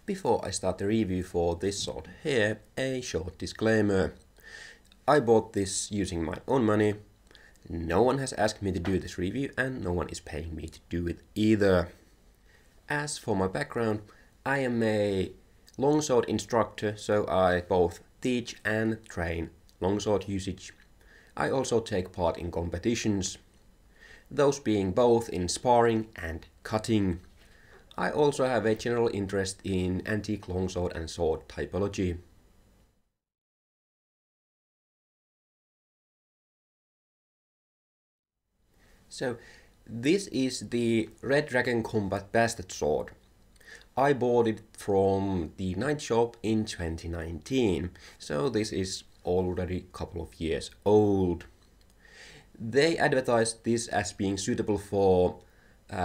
Before I start the review for this sword here, a short disclaimer. I bought this using my own money. No one has asked me to do this review and no one is paying me to do it either. As for my background, I am a longsword instructor, so I both teach and train longsword usage. I also take part in competitions, those being both in sparring and cutting. I also have a general interest in antique longsword and sword typology. So, this is the Red Dragon Combat Bastard Sword. I bought it from the Knight Shop in 2019, so this is already a couple of years old. They advertised this as being suitable for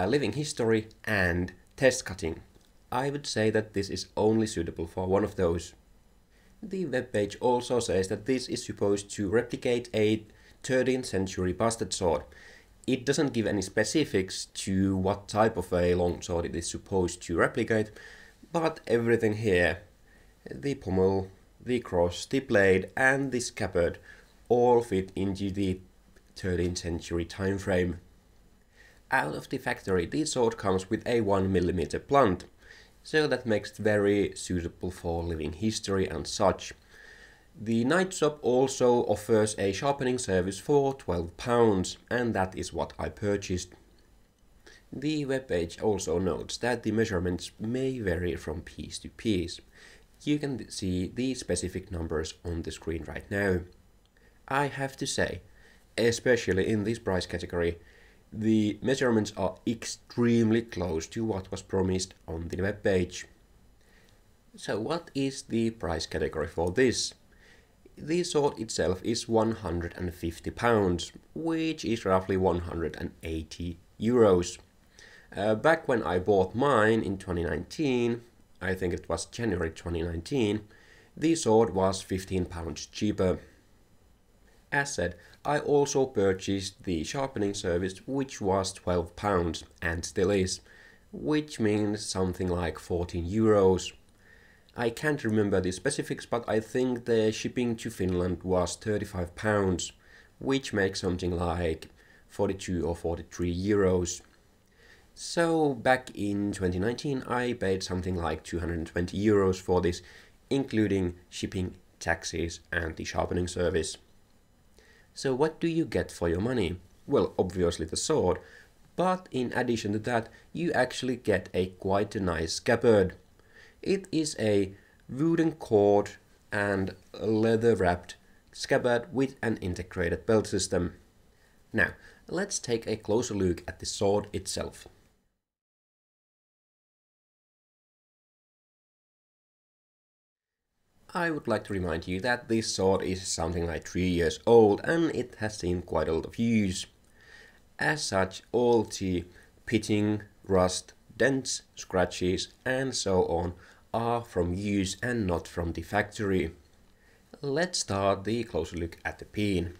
living history and test cutting. I would say that this is only suitable for one of those. The webpage also says that this is supposed to replicate a 13th century bastard sword. It doesn't give any specifics to what type of a longsword it is supposed to replicate, but everything here, the pommel, the cross, the blade and the scabbard, all fit into the 13th century time frame. Out of the factory, this sword comes with a 1mm blunt, so that makes it very suitable for living history and such. The Knight Shop also offers a sharpening service for £12, and that is what I purchased. The webpage also notes that the measurements may vary from piece to piece. You can see the specific numbers on the screen right now. I have to say, especially in this price category, the measurements are extremely close to what was promised on the webpage. So what is the price category for this? The sword itself is £150, which is roughly 180 euros. Back when I bought mine in 2019, I think it was January 2019, the sword was £15 cheaper. As said, I also purchased the sharpening service, which was £12 and still is, which means something like 14 euros. I can't remember the specifics, but I think the shipping to Finland was £35, which makes something like 42 or 43 euros. So back in 2019 I paid something like 220 euros for this, including shipping, taxes and the sharpening service. So what do you get for your money? Well, obviously the sword, but in addition to that you actually get quite a nice scabbard. It is a wooden cord and leather wrapped scabbard with an integrated belt system. Now, let's take a closer look at the sword itself. I would like to remind you that this sword is something like 3 years old and it has seen quite a lot of use. As such, all the pitting, rust, dents, scratches and so on are from use and not from the factory. Let's start the closer look at the peen.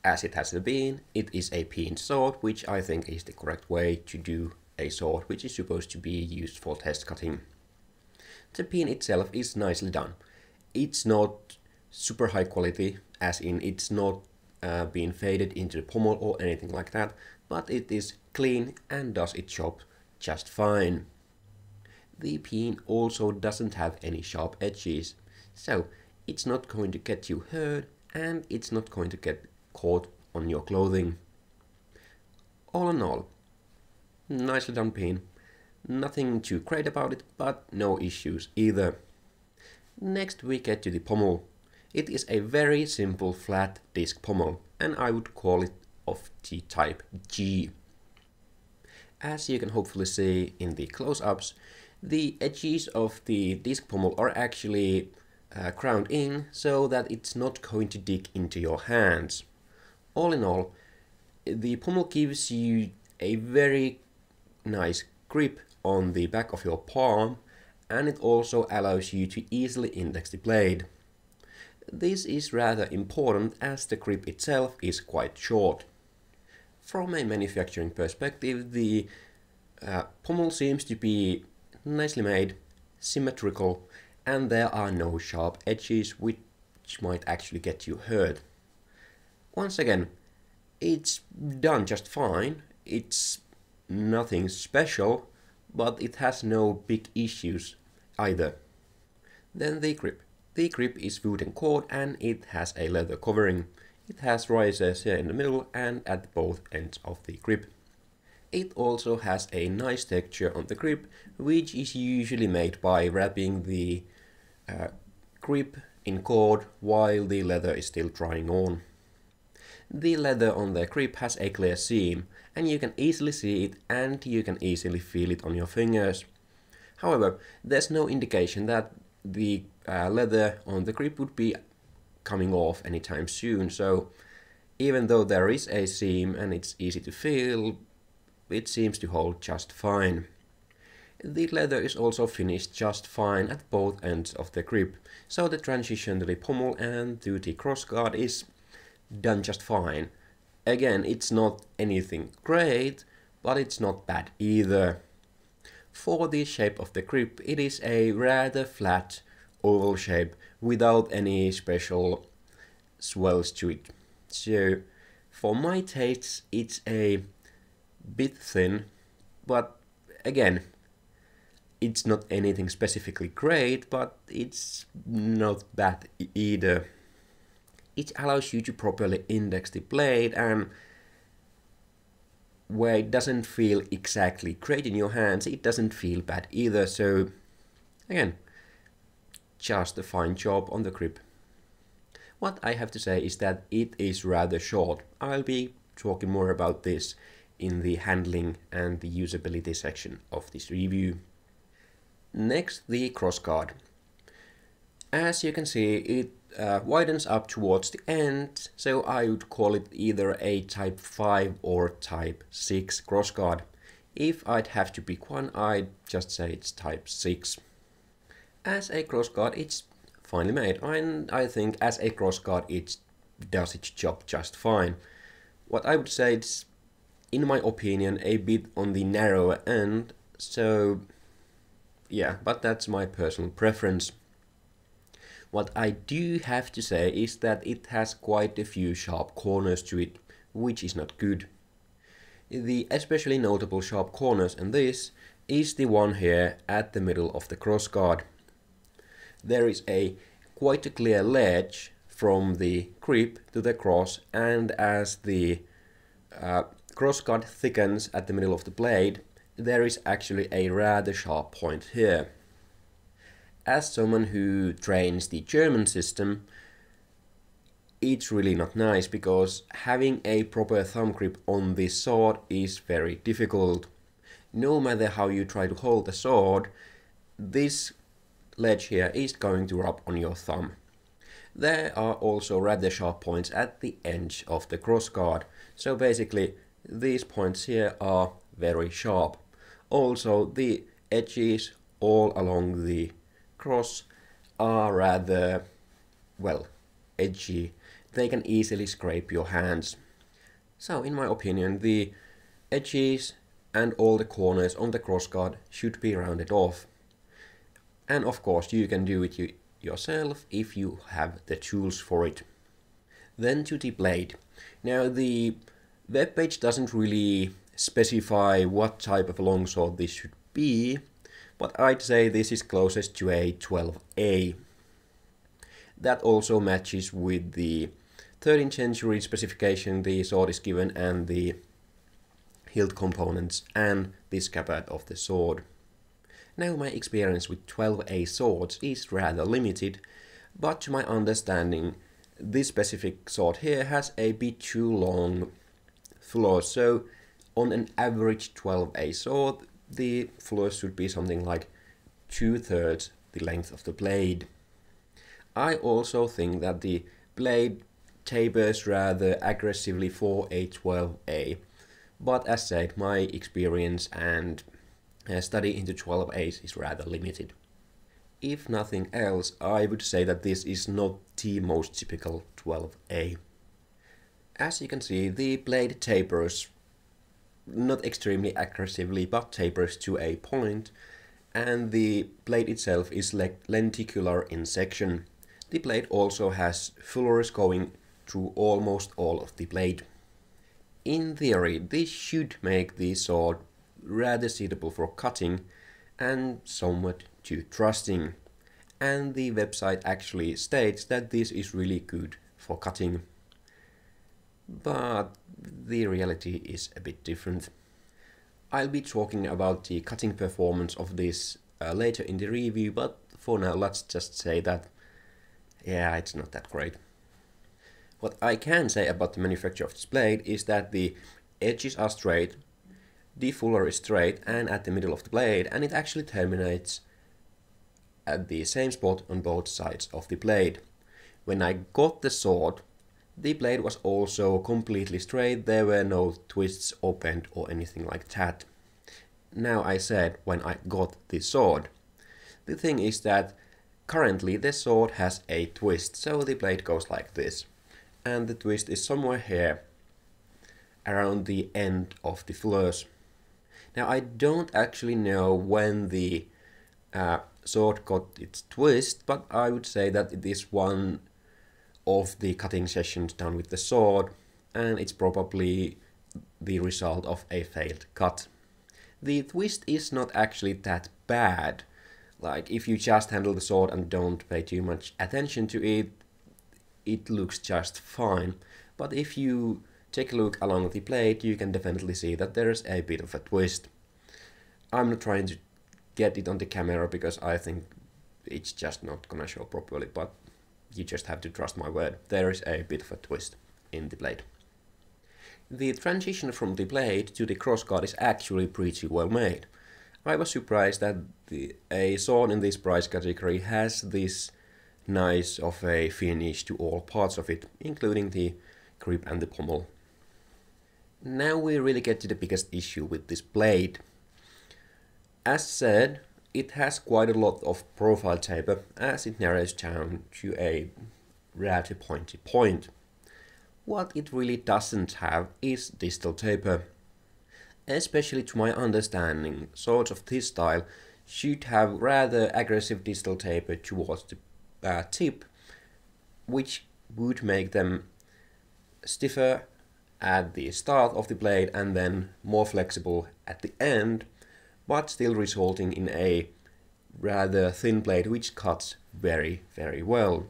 As it has a peen, it is a peen sword, which I think is the correct way to do a sword which is supposed to be used for test cutting. The peen itself is nicely done. It's not super high quality, as in it's not been faded into the pommel or anything like that, but it is clean and does its job just fine. The peen also doesn't have any sharp edges, so it's not going to get you hurt and it's not going to get caught on your clothing. All in all, nicely done peen. Nothing too great about it, but no issues either. Next we get to the pommel. It is a very simple flat disc pommel, and I would call it of the type G. As you can hopefully see in the close-ups, the edges of the disc pommel are actually ground in so that it's not going to dig into your hands. All in all, the pommel gives you a very nice grip on the back of your palm, and it also allows you to easily index the blade. This is rather important as the grip itself is quite short. From a manufacturing perspective, the pommel seems to be nicely made symmetrical, and there are no sharp edges which might actually get you hurt. Once again, it's done just fine, it's nothing special, but it has no big issues either. Then the grip. The grip is wood and cord and it has a leather covering. It has risers here in the middle and at both ends of the grip. It also has a nice texture on the grip, which is usually made by wrapping the grip in cord while the leather is still drying on. The leather on the grip has a clear seam, and you can easily see it and you can easily feel it on your fingers. However, there's no indication that the leather on the grip would be coming off anytime soon, so even though there is a seam and it's easy to feel, it seems to hold just fine. The leather is also finished just fine at both ends of the grip, so the transition to the pommel and to the crossguard is done just fine. Again, it's not anything great, but it's not bad either. For the shape of the grip, it is a rather flat oval shape without any special swells to it. So for my tastes, it's a bit thin, but again, it's not anything specifically great, but it's not bad either. It allows you to properly index the blade, and where it doesn't feel exactly great in your hands, it doesn't feel bad either, so again, just a fine job on the grip. What I have to say is that it is rather short. I'll be talking more about this in the handling and the usability section of this review. Next, the crossguard. As you can see, it widens up towards the end, so I would call it either a Type 5 or Type 6 crossguard. If I'd have to pick one, I'd just say it's Type 6. As a crossguard, it's finely made, and I think as a crossguard it does its job just fine. What I would say is, in my opinion, a bit on the narrower end, so yeah, but that's my personal preference. What I do have to say is that it has quite a few sharp corners to it, which is not good. The especially notable sharp corners in this is the one here at the middle of the crossguard. There is quite a clear ledge from the grip to the cross, and as the crossguard thickens at the middle of the blade, there is actually a rather sharp point here. As someone who trains the German system, it's really not nice because having a proper thumb grip on this sword is very difficult. No matter how you try to hold the sword, this ledge here is going to rub on your thumb. There are also rather sharp points at the edge of the crossguard, so basically these points here are very sharp. Also, the edges all along the cross are rather, well, edgy. They can easily scrape your hands. So in my opinion, the edges and all the corners on the crossguard should be rounded off. And of course you can do it yourself if you have the tools for it. Then to the blade. Now the webpage doesn't really specify what type of longsword this should be, but I'd say this is closest to a 12A. That also matches with the 13th century specification the sword is given and the hilt components and the scabbard of the sword. Now my experience with 12A swords is rather limited, but to my understanding this specific sword here has a bit too long flaws, so on an average 12A sword the flaws should be something like 2/3 the length of the blade. I also think that the blade tapers rather aggressively for a 12A, but as said, my experience and study into 12As is rather limited. If nothing else, I would say that this is not the most typical 12A. As you can see, the blade tapers, not extremely aggressively, but tapers to a point, and the blade itself is lenticular in section. The blade also has fullers going through almost all of the blade. In theory, this should make the sword rather suitable for cutting and somewhat too trusting. And the website actually states that this is really good for cutting. But the reality is a bit different. I'll be talking about the cutting performance of this later in the review, but for now let's just say that, yeah, it's not that great. What I can say about the manufacture of this blade is that the edges are straight, the fuller is straight and at the middle of the blade, and it actually terminates at the same spot on both sides of the blade. When I got the sword, the blade was also completely straight, there were no twists or bend or anything like that. Now I said when I got the sword. The thing is that currently the sword has a twist, so the blade goes like this. And the twist is somewhere here, around the end of the fullers. Now I don't actually know when the sword got its twist, but I would say that it is one of the cutting sessions done with the sword, and it's probably the result of a failed cut. The twist is not actually that bad. Like, if you just handle the sword and don't pay too much attention to it, it looks just fine. But if you take a look along the blade, you can definitely see that there's a bit of a twist. I'm not trying to get it on the camera because I think it's just not gonna show properly, but you just have to trust my word. There is a bit of a twist in the blade. The transition from the blade to the crossguard is actually pretty well made. I was surprised that a sword in this price category has this nice of a finish to all parts of it, including the grip and the pommel. Now we really get to the biggest issue with this blade. As said, it has quite a lot of profile taper as it narrows down to a rather pointy point. What it really doesn't have is distal taper. Especially to my understanding, swords of this style should have rather aggressive distal taper towards the tip, which would make them stiffer at the start of the blade and then more flexible at the end, but still resulting in a rather thin blade which cuts very, very well.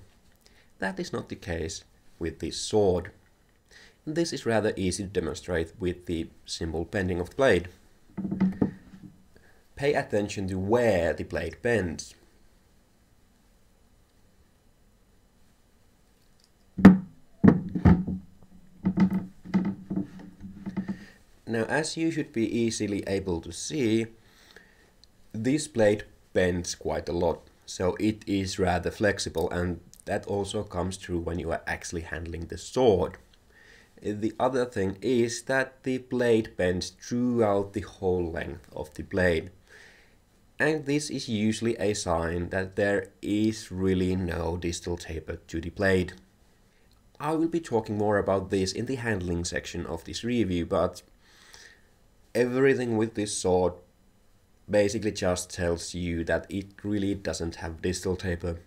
That is not the case with this sword. This is rather easy to demonstrate with the simple bending of the blade. Pay attention to where the blade bends. Now, as you should be easily able to see, this blade bends quite a lot, so it is rather flexible, and that also comes through when you are actually handling the sword. The other thing is that the blade bends throughout the whole length of the blade, and this is usually a sign that there is really no distal taper to the blade. I will be talking more about this in the handling section of this review, but everything with this sword basically just tells you that it really doesn't have distal taper.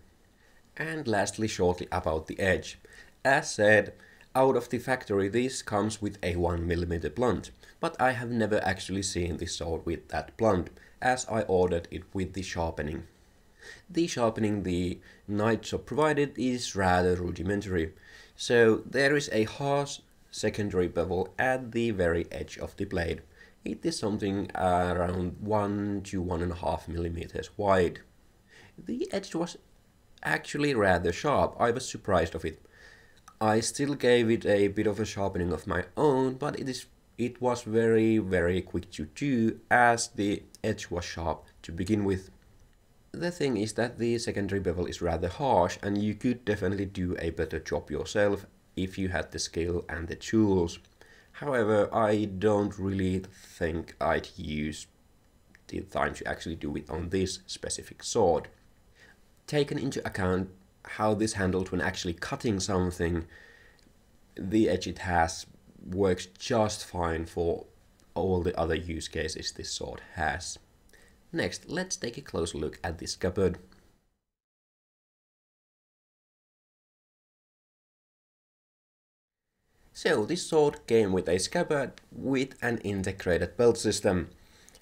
And lastly, shortly about the edge. As said, out of the factory this comes with a 1mm blunt, but I have never actually seen this sword with that blunt, as I ordered it with the sharpening. The sharpening the Knight Shop provided is rather rudimentary, so there is a harsh secondary bevel at the very edge of the blade. It is something around 1 to 1.5mm wide. The edge was actually rather sharp. I was surprised of it. I still gave it a bit of a sharpening of my own, but it was very, very quick to do as the edge was sharp to begin with. The thing is that the secondary bevel is rather harsh, and you could definitely do a better job yourself if you had the skill and the tools. However, I don't really think I'd use the time to actually do it on this specific sword. Taken into account how this handled when actually cutting something, the edge it has works just fine for all the other use cases this sword has. Next, let's take a closer look at this scabbard. So this sword came with a scabbard with an integrated belt system.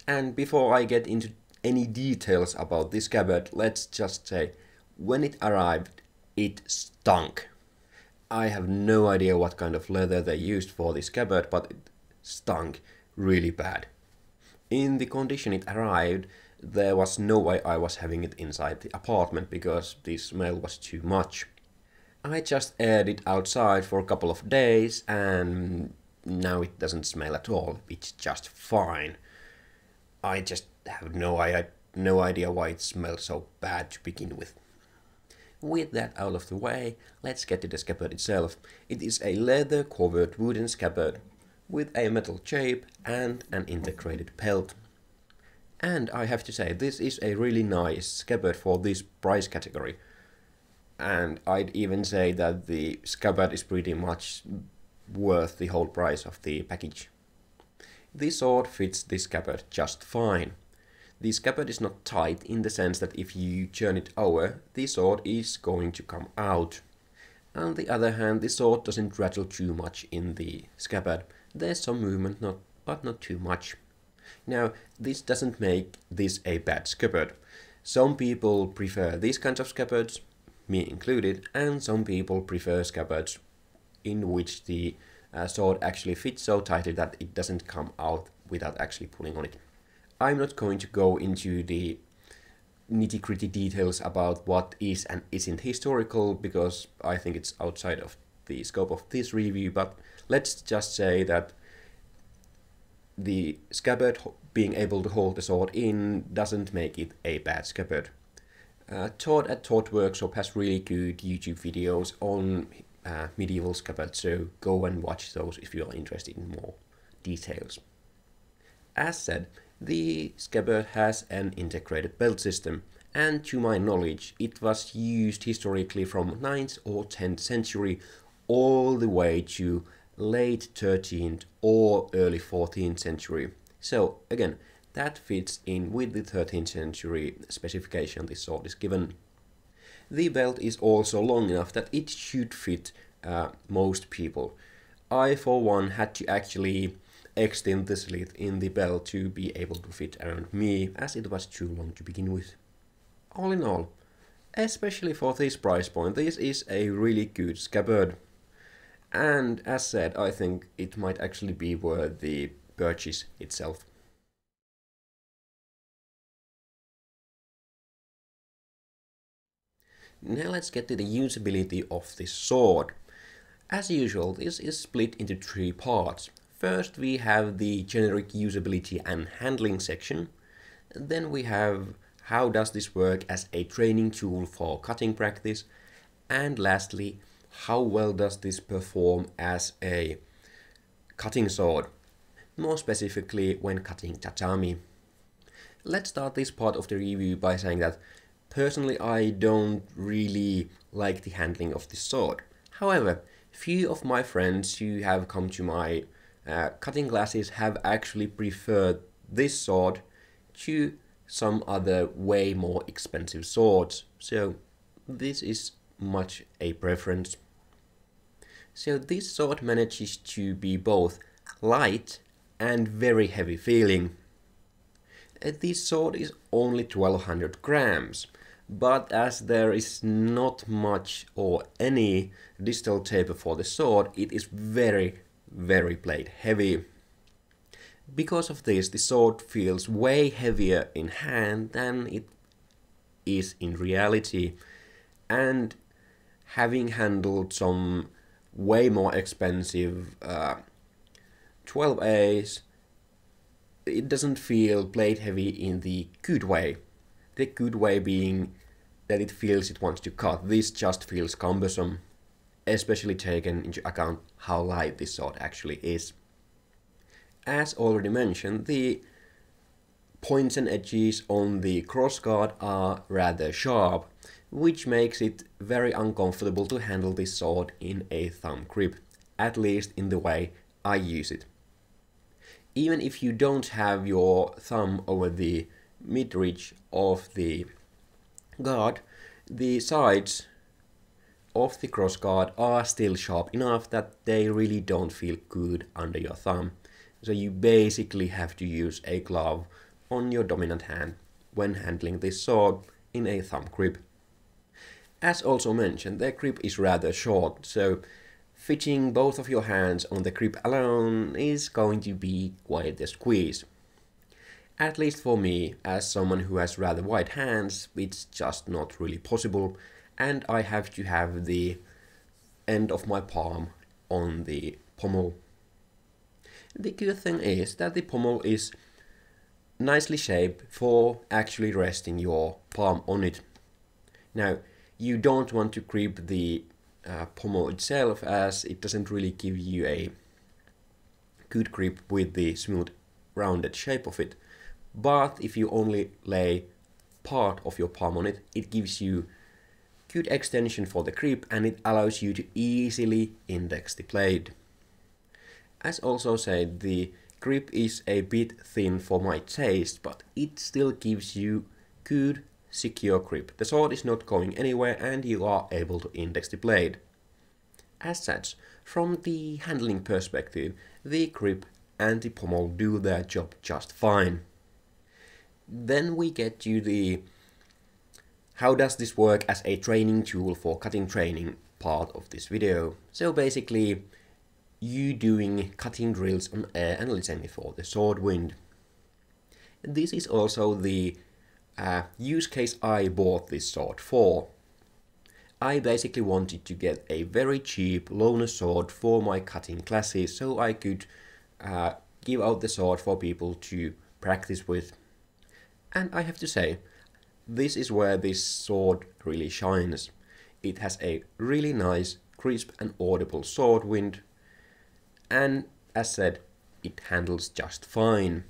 And before I get into any details about this scabbard, let's just say, when it arrived, it stunk. I have no idea what kind of leather they used for this scabbard, but it stunk really bad. In the condition it arrived, there was no way I was having it inside the apartment because the smell was too much. I just aired it outside for a couple of days and now it doesn't smell at all. It's just fine. I just have no idea why it smells so bad to begin with. With that out of the way, let's get to the scabbard itself. It is a leather-covered wooden scabbard with a metal shape and an integrated belt. And I have to say, this is a really nice scabbard for this price category. And I'd even say that the scabbard is pretty much worth the whole price of the package. This sword fits this scabbard just fine. The scabbard is not tight in the sense that if you turn it over, the sword is going to come out. On the other hand, the sword doesn't rattle too much in the scabbard. There's some movement, but not too much. Now, this doesn't make this a bad scabbard. Some people prefer these kinds of scabbards, me included, and some people prefer scabbards in which the sword actually fits so tightly that it doesn't come out without actually pulling on it. I'm not going to go into the nitty-gritty details about what is and isn't historical because I think it's outside of the scope of this review, but let's just say that the scabbard being able to hold the sword in doesn't make it a bad scabbard. Todd at Todd Workshop has really good YouTube videos on medieval scabbards, so go and watch those if you are interested in more details. As said, the scabbard has an integrated belt system, and to my knowledge it was used historically from 9th or 10th century all the way to late 13th or early 14th century. So again, that fits in with the 13th century specification this sword is given. The belt is also long enough that it should fit most people. I for one had to actually extend the slit in the belt to be able to fit around me as it was too long to begin with. All in all, especially for this price point, this is a really good scabbard. And as said, I think it might actually be worth the purchase itself. Now let's get to the usability of this sword. As usual, this is split into three parts. First we have the generic usability and handling section. Then we have how does this work as a training tool for cutting practice. And lastly, how well does this perform as a cutting sword, more specifically when cutting tatami. Let's start this part of the review by saying that personally I don't really like the handling of this sword. However, few of my friends who have come to my cutting classes have actually preferred this sword to some other way more expensive swords. So this is much a preference. So this sword manages to be both light and very heavy feeling. This sword is only 1200 grams, but as there is not much or any distal taper for the sword, it is very blade heavy. Because of this, the sword feels way heavier in hand than it is in reality, and having handled some way more expensive 12As, it doesn't feel blade heavy in the good way. The good way being that it feels it wants to cut. This just feels cumbersome, especially taken into account how light this sword actually is. As already mentioned, the points and edges on the crossguard are rather sharp, which makes it very uncomfortable to handle this sword in a thumb grip, at least in the way I use it. Even if you don't have your thumb over the mid-ridge of the guard, the sides of the crossguard are still sharp enough that they really don't feel good under your thumb. So you basically have to use a glove on your dominant hand when handling this sword in a thumb grip. As also mentioned, the grip is rather short, so fitting both of your hands on the grip alone is going to be quite a squeeze. At least for me, as someone who has rather wide hands, it's just not really possible, and I have to have the end of my palm on the pommel. The good thing is that the pommel is nicely shaped for actually resting your palm on it. Now, you don't want to grip the pommel itself, as it doesn't really give you a good grip with the smooth rounded shape of it. But if you only lay part of your palm on it, it gives you good extension for the grip and it allows you to easily index the blade. As also said, the grip is a bit thin for my taste, but it still gives you good secure grip. The sword is not going anywhere and you are able to index the blade. As such, from the handling perspective, the grip and the pommel do their job just fine. Then we get to the how does this work as a training tool for cutting training part of this video. So basically, you doing cutting drills on air and listening for the sword wind. This is also the use case I bought this sword for. I basically wanted to get a very cheap loner sword for my cutting classes so I could give out the sword for people to practice with. And I have to say, this is where this sword really shines. It has a really nice, crisp and audible sword wind, and as said, it handles just fine.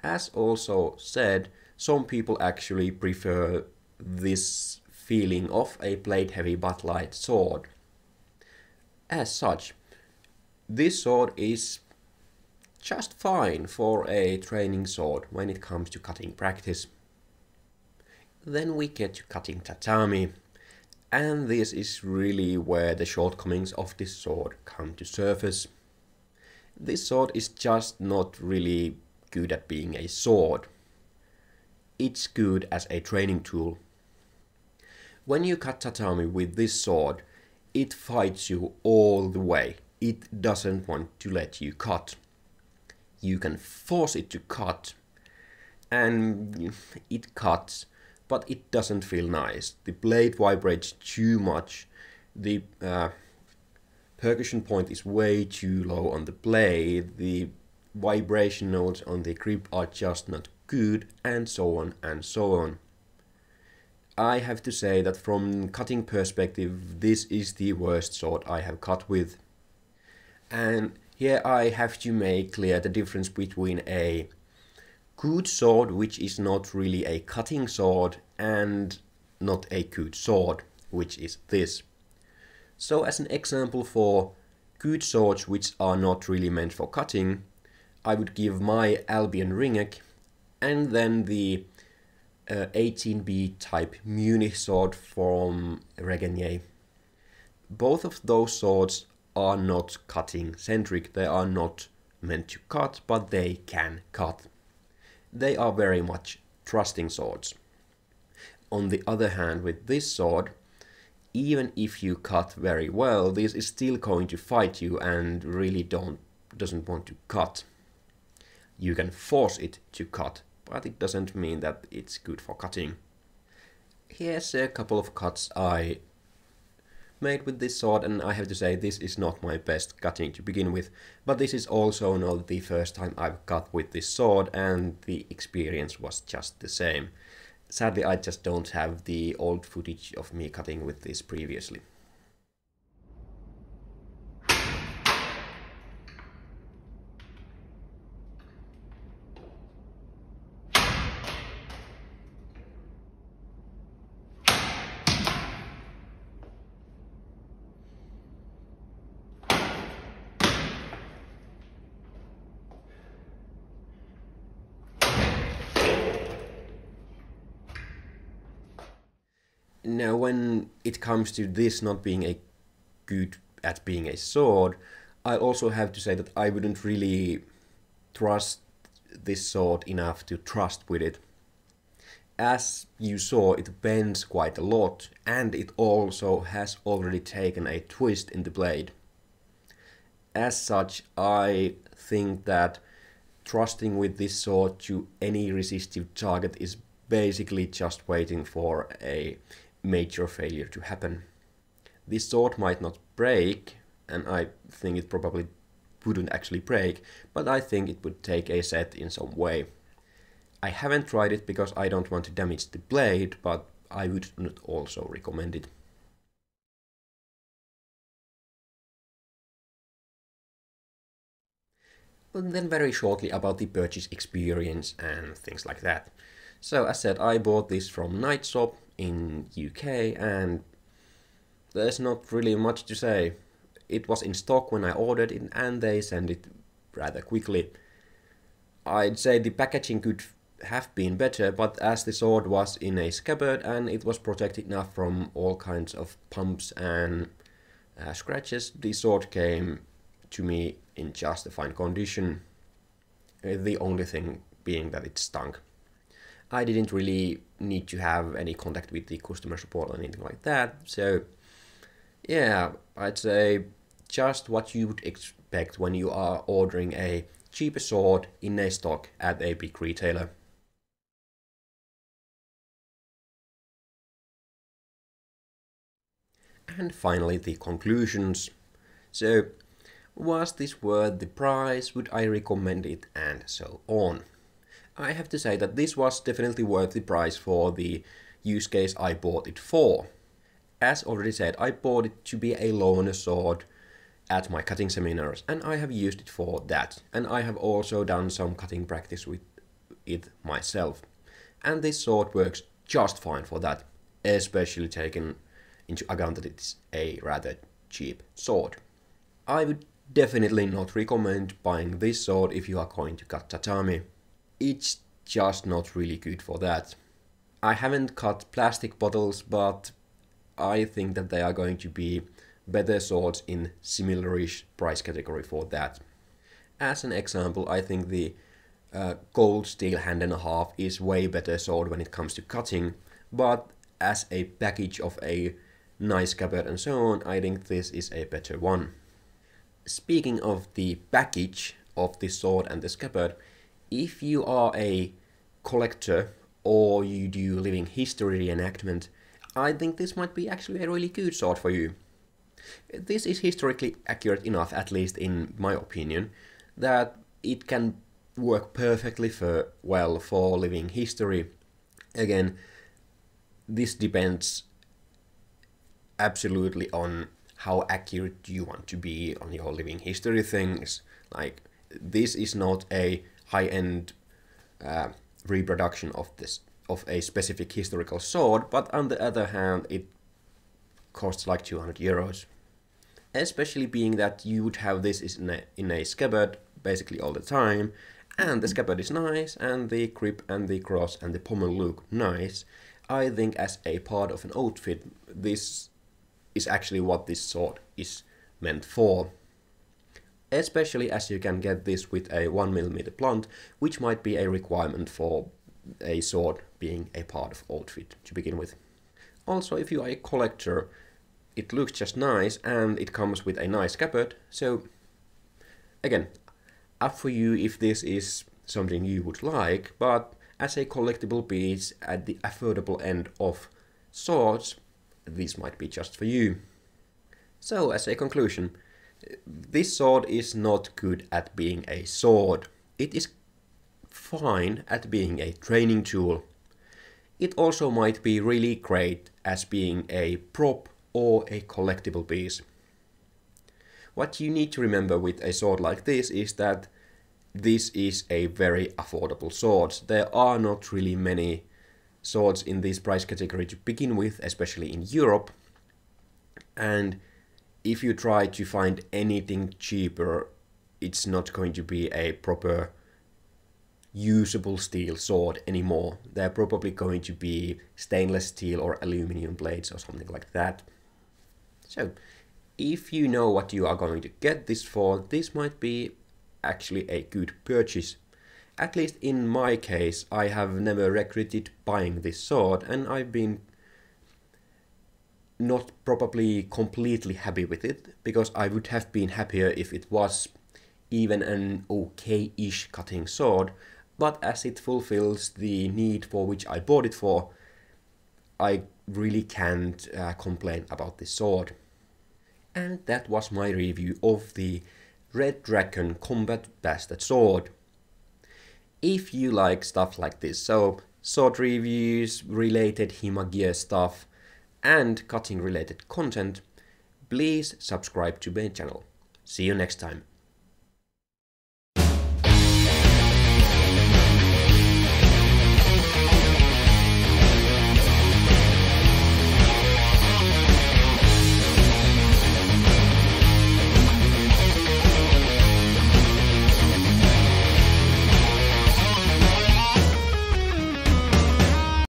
As also said, some people actually prefer this feeling of a blade-heavy but light sword. As such, this sword is just fine for a training sword when it comes to cutting practice. Then we get to cutting tatami, and this is really where the shortcomings of this sword come to surface. This sword is just not really good at being a sword. It's good as a training tool. When you cut tatami with this sword, it fights you all the way. It doesn't want to let you cut. You can force it to cut, and it cuts, but it doesn't feel nice. The blade vibrates too much. The percussion point is way too low on the blade. The vibration notes on the grip are just not good, and so on and so on. I have to say that from cutting perspective, this is the worst sword I have cut with. And here I have to make clear the difference between a good sword, which is not really a cutting sword, and not a good sword, which is this. So as an example for good swords which are not really meant for cutting, I would give my Albion Ringek and then the 18B type Munich sword from Regenier. Both of those swords are not cutting centric, they are not meant to cut, but they can cut. They are very much thrusting swords. On the other hand, with this sword, even if you cut very well, this is still going to fight you and really doesn't want to cut. You can force it to cut, but it doesn't mean that it's good for cutting. Here's a couple of cuts I made with this sword, and I have to say this is not my best cutting to begin with, but this is also not the first time I've cut with this sword, and the experience was just the same. Sadly, I just don't have the old footage of me cutting with this previously. Now, when it comes to this not being a good at being a sword, I also have to say that I wouldn't really trust this sword enough to trust with it. As you saw, it bends quite a lot, and it also has already taken a twist in the blade. As such, I think that trusting with this sword to any resistive target is basically just waiting for a major failure to happen. This sword might not break, and I think it probably wouldn't actually break, but I think it would take a set in some way. I haven't tried it because I don't want to damage the blade, but I would not also recommend it. And then very shortly about the purchase experience and things like that. So as said, I bought this from Nightshop in UK, and there's not really much to say. It was in stock when I ordered it, and they sent it rather quickly. I'd say the packaging could have been better, but as the sword was in a scabbard and it was protected enough from all kinds of bumps and scratches, the sword came to me in just a fine condition. The only thing being that it stunk. I didn't really need to have any contact with the customer support or anything like that, so yeah, I'd say just what you would expect when you are ordering a cheaper sword in a stock at a big retailer. And finally, the conclusions. So, was this worth the price? Would I recommend it? And so on. I have to say that this was definitely worth the price for the use case I bought it for. As already said, I bought it to be a loner sword at my cutting seminars, and I have used it for that. And I have also done some cutting practice with it myself. And this sword works just fine for that, especially taken into account that it's a rather cheap sword. I would definitely not recommend buying this sword if you are going to cut tatami. It's just not really good for that. I haven't cut plastic bottles, but I think that they are going to be better swords in similar-ish price category for that. As an example, I think the gold steel hand and a half is way better sword when it comes to cutting, but as a package of a nice scabbard and so on, I think this is a better one. Speaking of the package of the sword and the scabbard, if you are a collector or you do living history reenactment, I think this might be actually a really good sword for you. This is historically accurate enough, at least in my opinion, that it can work perfectly well for living history. Again, this depends absolutely on how accurate you want to be on your living history things. Like, this is not a high-end reproduction of a specific historical sword, but on the other hand, it costs like 200 euros. Especially being that you would have this in a scabbard basically all the time, and the scabbard is nice, and the grip and the cross and the pommel look nice. I think as a part of an outfit, this is actually what this sword is meant for. Especially as you can get this with a 1mm blunt, which might be a requirement for a sword being a part of outfit to begin with. Also, if you are a collector, it looks just nice and it comes with a nice scabbard, so again, up for you if this is something you would like, but as a collectible piece at the affordable end of swords, this might be just for you. So, as a conclusion, this sword is not good at being a sword. It is fine at being a training tool. It also might be really great as being a prop or a collectible piece. What you need to remember with a sword like this is that this is a very affordable sword. There are not really many swords in this price category to begin with, especially in Europe. And if you try to find anything cheaper, it's not going to be a proper usable steel sword anymore. They're probably going to be stainless steel or aluminum blades or something like that. So, if you know what you are going to get this for, this might be actually a good purchase. At least in my case, I have never regretted buying this sword, and I've been not probably completely happy with it, because I would have been happier if it was even an okay-ish cutting sword, but as it fulfills the need for which I bought it for, I really can't complain about this sword. And that was my review of the Red Dragon Combat Bastard Sword. If you like stuff like this, so sword reviews, related HEMA gear stuff, and cutting related content, please subscribe to my channel. See you next time.